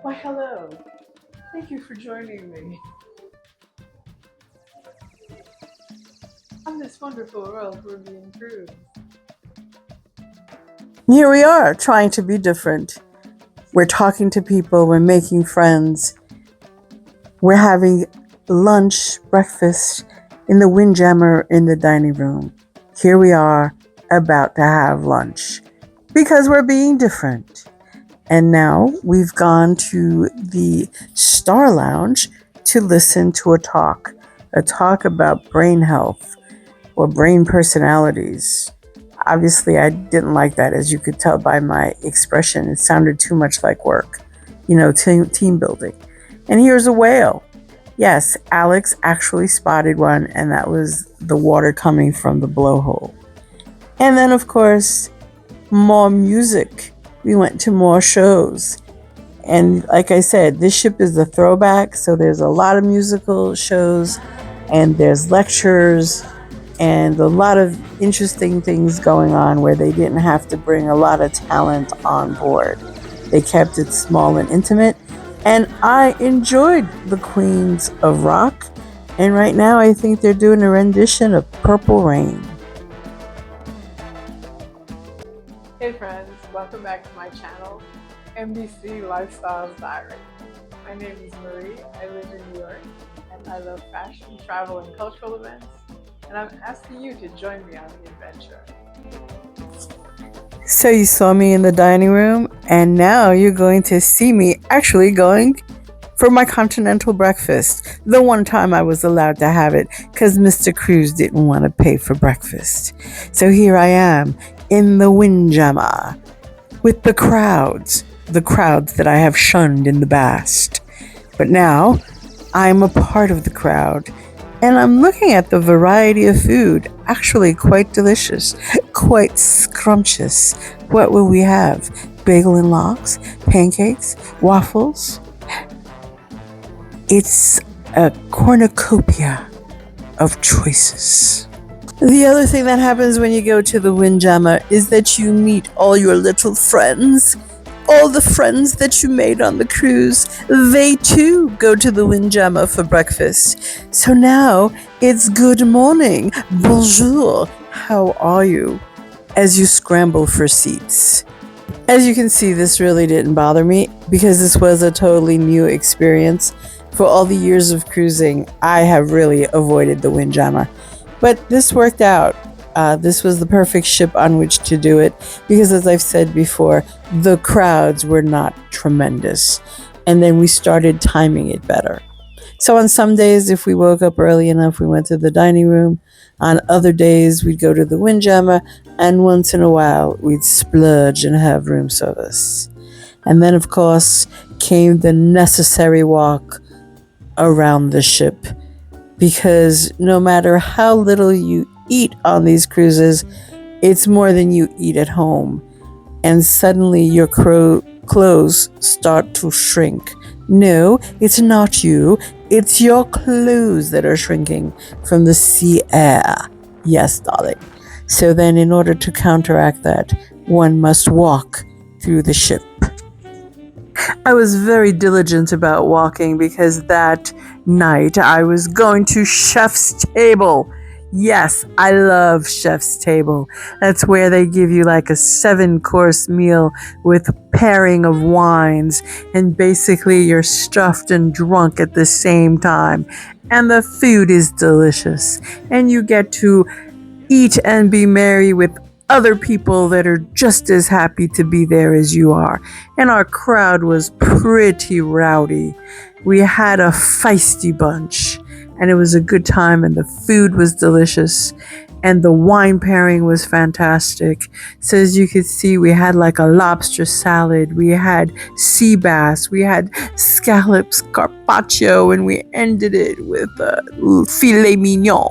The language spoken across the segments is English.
Why, hello. Thank you for joining me on this wonderful world we're being cruised. Here we are, trying to be different. We're talking to people, we're making friends, we're having lunch, breakfast in the Windjammer in the dining room. Here we are, about to have lunch because we're being different. And now we've gone to the Star Lounge to listen to a talk about brain health or brain personalities. Obviously, I didn't like that, as you could tell by my expression. It sounded too much like work, team building. And here's a whale. Yes, Alex actually spotted one, and that was the water coming from the blowhole. And then, of course, more music. We went to more shows. And like I said, this ship is a throwback, so there's a lot of musical shows, and there's lectures, and a lot of interesting things going on where they didn't have to bring a lot of talent on board. They kept it small and intimate, and I enjoyed the Queens of Rock, and right now I think they're doing a rendition of Purple Rain. Hey friends, welcome back to my channel, MBC Lifestyles Diary. My name is Marie, I live in New York, and I love fashion, travel, and cultural events. And I'm asking you to join me on the adventure. So you saw me in the dining room, and now you're going to see me actually going for my continental breakfast. The one time I was allowed to have it because Mr. Cruz didn't want to pay for breakfast. So here I am in the Windjammer with the crowds that I have shunned in the past. But now I'm a part of the crowd. And I'm looking at the variety of food, actually quite delicious, quite scrumptious. What will we have? Bagel and lox, pancakes, waffles. It's a cornucopia of choices. The other thing that happens when you go to the Windjammer is that you meet all your little friends. All the friends that you made on the cruise, they too go to the Windjammer for breakfast. So now it's good morning, bonjour, how are you? As you scramble for seats. As you can see, this really didn't bother me because this was a totally new experience. For all the years of cruising, I have really avoided the Windjammer. But this worked out. This was the perfect ship on which to do it because, as I've said before, the crowds were not tremendous. And then we started timing it better. So on some days, if we woke up early enough, we went to the dining room. On other days, we'd go to the Windjammer. And once in a while, we'd splurge and have room service. And then, of course, came the necessary walk around the ship. Because no matter how little you eat on these cruises, it's more than you eat at home. And suddenly your clothes start to shrink. No, it's not you. It's your clothes that are shrinking from the sea air. Yes, darling. So then in order to counteract that, one must walk through the ship. I was very diligent about walking because that night I was going to Chef's Table. Yes, I love Chef's Table. That's where they give you like a 7-course meal with a pairing of wines, and basically you're stuffed and drunk at the same time. And the food is delicious. And you get to eat and be merry with other people that are just as happy to be there as you are. And our crowd was pretty rowdy. We had a feisty bunch, and it was a good time, and the food was delicious, and the wine pairing was fantastic. So as you could see, we had like a lobster salad, we had sea bass, we had scallops carpaccio, and we ended it with filet mignon.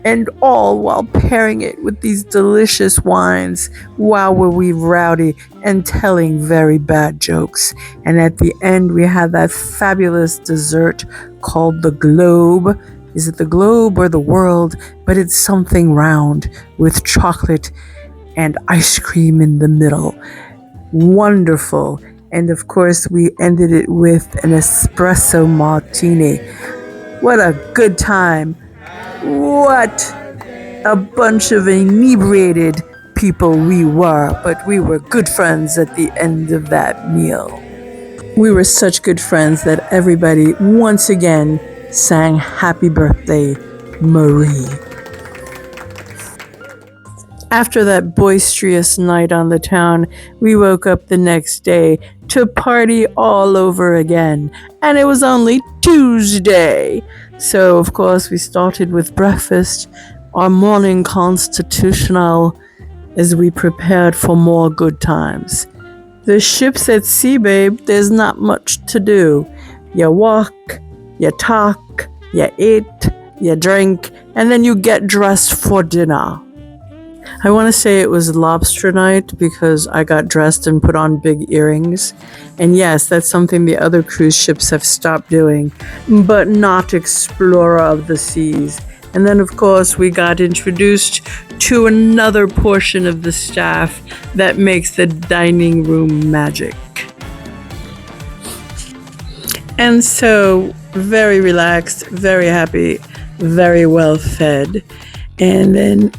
And all while pairing it with these delicious wines. Wow, were we rowdy and telling very bad jokes. And at the end, we had that fabulous dessert called the globe. Is it the globe or the world? But it's something round with chocolate and ice cream in the middle. Wonderful. And of course, we ended it with an espresso martini. What a good time. What a bunch of inebriated people we were, but we were good friends at the end of that meal. We were such good friends that everybody once again sang Happy Birthday, Marie. After that boisterous night on the town, we woke up the next day to party all over again. And it was only Tuesday. So, of course, we started with breakfast, our morning constitutional, as we prepared for more good times. The ships at sea, babe, there's not much to do. You walk, you talk, you eat, you drink, and then you get dressed for dinner. I want to say it was lobster night because I got dressed and put on big earrings. And yes, that's something the other cruise ships have stopped doing, but not Explorer of the Seas. And then, of course, we got introduced to another portion of the staff that makes the dining room magic. And so, very relaxed, very happy, very well fed. And then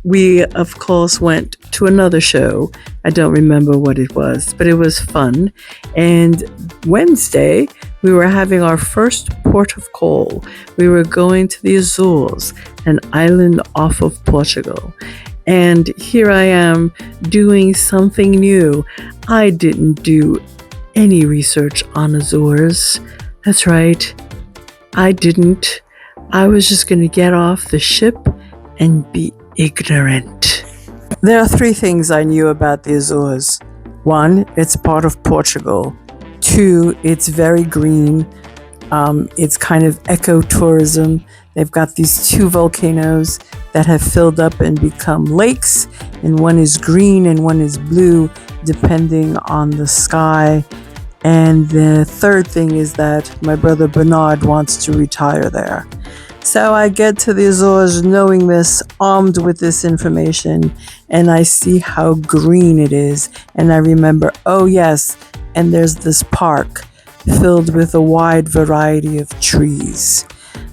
we, of course, went to another show. I don't remember what it was, but it was fun. And Wednesday, we were having our first port of call. We were going to the Azores, an island off of Portugal. And here I am doing something new. I didn't do any research on Azores. That's right. I didn't. I was just going to get off the ship and be ignorant. There are 3 things I knew about the Azores. 1, it's part of Portugal. 2, it's very green. It's kind of ecotourism. They've got these 2 volcanoes that have filled up and become lakes, and one is green and one is blue, depending on the sky. And the 3rd thing is that my brother Bernard wants to retire there. So I get to the Azores knowing this, armed with this information, and I see how green it is. And I remember, oh yes, and there's this park filled with a wide variety of trees.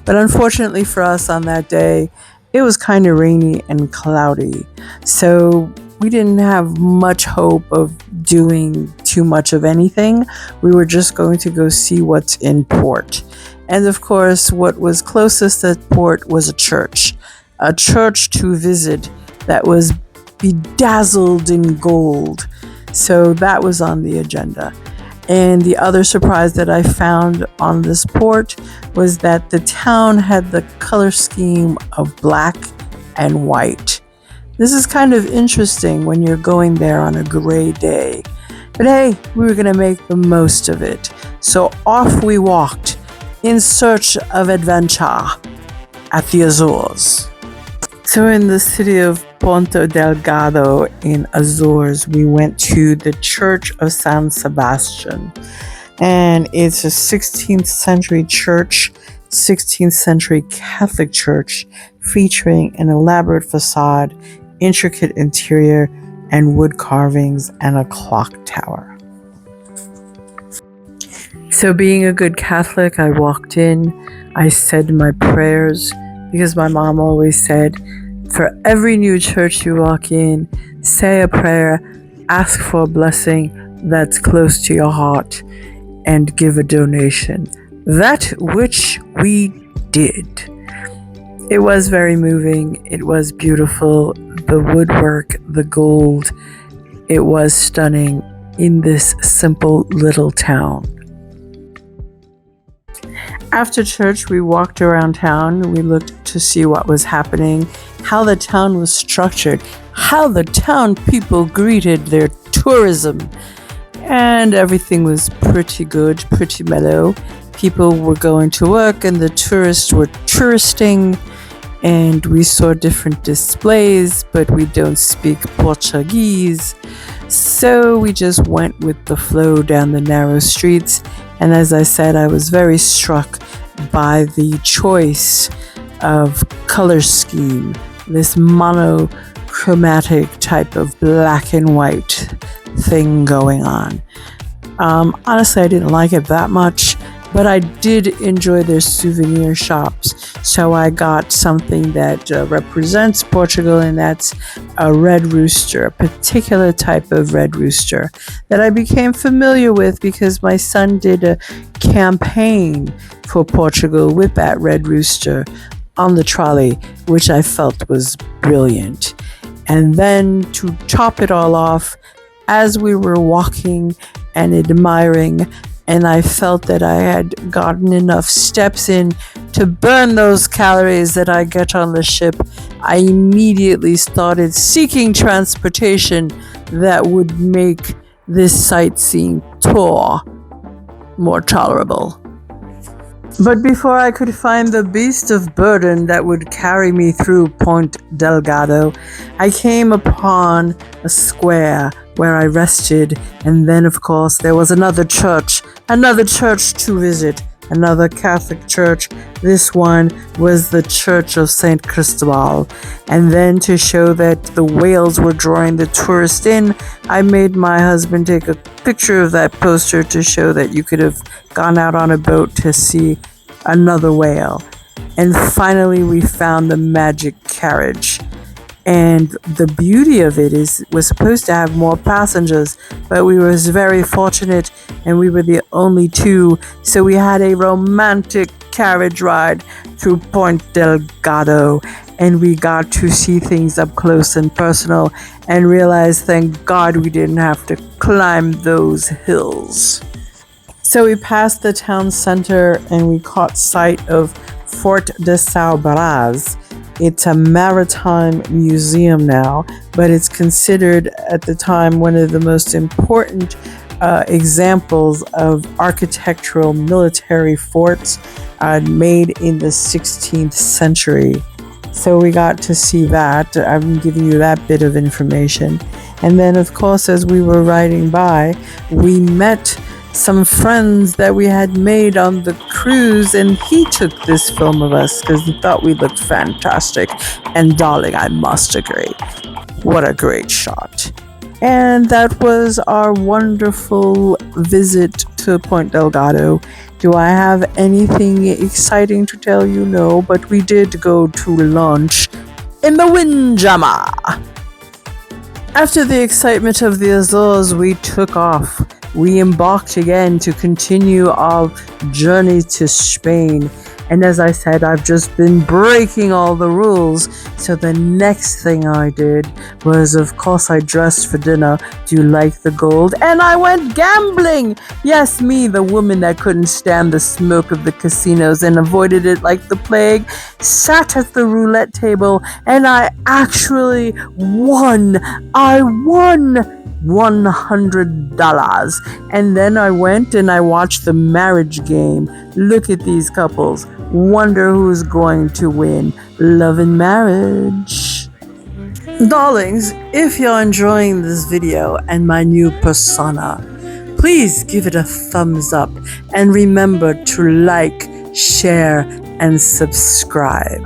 But unfortunately for us on that day, it was kind of rainy and cloudy. So we didn't have much hope of doing too much of anything. We were just going to go see what's in port. And of course, what was closest at port was a church to visit that was bedazzled in gold. So that was on the agenda. And the other surprise that I found on this port was that the town had the color scheme of black and white. This is kind of interesting when you're going there on a gray day. But hey, we were going to make the most of it. So off we walked in search of adventure at the Azores. So in the city of Ponta Delgado in Azores, we went to the Church of San Sebastian. And it's a 16th century church, 16th century Catholic church, featuring an elaborate facade, intricate interior, and wood carvings, and a clock tower. So being a good Catholic, I walked in, I said my prayers, because my mom always said, for every new church you walk in, say a prayer, ask for a blessing that's close to your heart, and give a donation. That which we did. It was very moving. It was beautiful. The woodwork, the gold, it was stunning in this simple little town. After church, we walked around town. We looked to see what was happening, how the town was structured, how the town people greeted their tourism. And everything was pretty good, pretty mellow. People were going to work and the tourists were touristing. And we saw different displays, but we don't speak Portuguese. So we just went with the flow down the narrow streets. And as I said, I was very struck by the choice of color scheme, this monochromatic type of black and white, thing going on. Honestly, I didn't like it that much, but I did enjoy their souvenir shops. So I got something that represents Portugal, and that's a red rooster, a particular type of red rooster that I became familiar with because my son did a campaign for Portugal with that red rooster on the trolley, which I felt was brilliant. And then to top it all off, as we were walking and admiring, and I felt that I had gotten enough steps in to burn those calories that I get on the ship, I immediately started seeking transportation that would make this sightseeing tour more tolerable. But before I could find the beast of burden that would carry me through Point Delgado, I came upon a square where I rested, and then of course there was another church to visit, another Catholic church. This one was the Church of St. Cristobal. And then to show that the whales were drawing the tourist in, I made my husband take a picture of that poster to show that you could have gone out on a boat to see another whale. And finally we found the magic carriage. And the beauty of it is we're supposed to have more passengers, but we were very fortunate and we were the only two. So we had a romantic carriage ride through Point Delgado, and we got to see things up close and personal and realize, thank God, we didn't have to climb those hills. So we passed the town center and we caught sight of Fort de São Brás. It's a maritime museum now, but it's considered at the time one of the most important examples of architectural military forts made in the 16th century. So we got to see that. I'm giving you that bit of information. And then, of course, as we were riding by, we met some friends that we had made on the cruise, and he took this film of us because he thought we looked fantastic. And darling, I must agree, what a great shot. And that was our wonderful visit to Point Delgado. Do I have anything exciting to tell you? No, but we did go to lunch in the Windjammer. After the excitement of the Azores, we took off. We embarked again to continue our journey to Spain. And as I said, I've just been breaking all the rules. So the next thing I did was, of course, I dressed for dinner. Do you like the gold? And I went gambling. Yes, me, the woman that couldn't stand the smoke of the casinos and avoided it like the plague, sat at the roulette table, and I actually won. I won $100. And then I went and I watched the marriage game. Look at these couples. Wonder who's going to win. Love and marriage. Darlings, if you're enjoying this video and my new persona, please give it a thumbs up and remember to like, share, and subscribe.